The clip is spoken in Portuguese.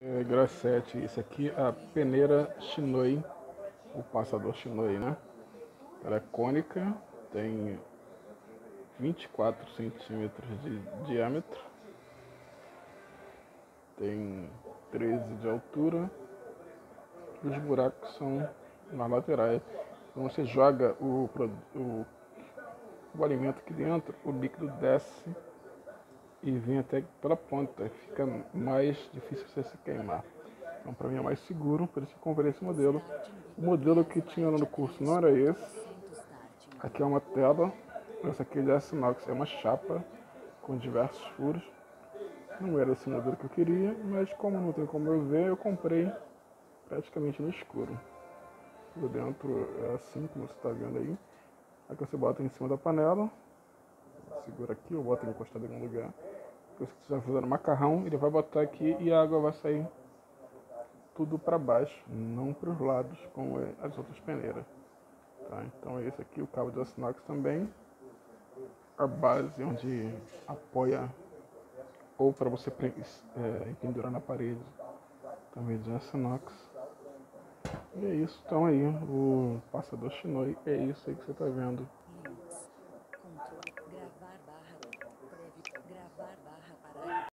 Grassete, isso aqui é a peneira Shinoi, o passador Shinoi, né? Ela é cônica, tem 24 centímetros de diâmetro, tem 13 de altura, e os buracos são nas laterais. Quando você joga o alimento aqui dentro, o líquido desce e vem até pela ponta, fica mais difícil você se queimar. Então, para mim é mais seguro, por isso que eu comprei esse modelo. O modelo que tinha lá no curso não era esse. Aqui é uma tela. Essa aqui é de aço inox, é uma chapa com diversos furos. Não era esse modelo que eu queria, mas como não tem como eu ver, eu comprei praticamente no escuro. Por dentro é assim, como você está vendo aí. Aqui você bota em cima da panela, segura aqui ou bota ele encostado em algum lugar. Se você estiver fazendo macarrão, ele vai botar aqui e a água vai sair tudo para baixo, não para os lados como as outras peneiras. Tá? Então esse aqui, o cabo de aço inox também, a base onde apoia ou para você pendurar na parede, também de aço inox. E é isso, então aí, o passador Shinoi é isso aí que você está vendo.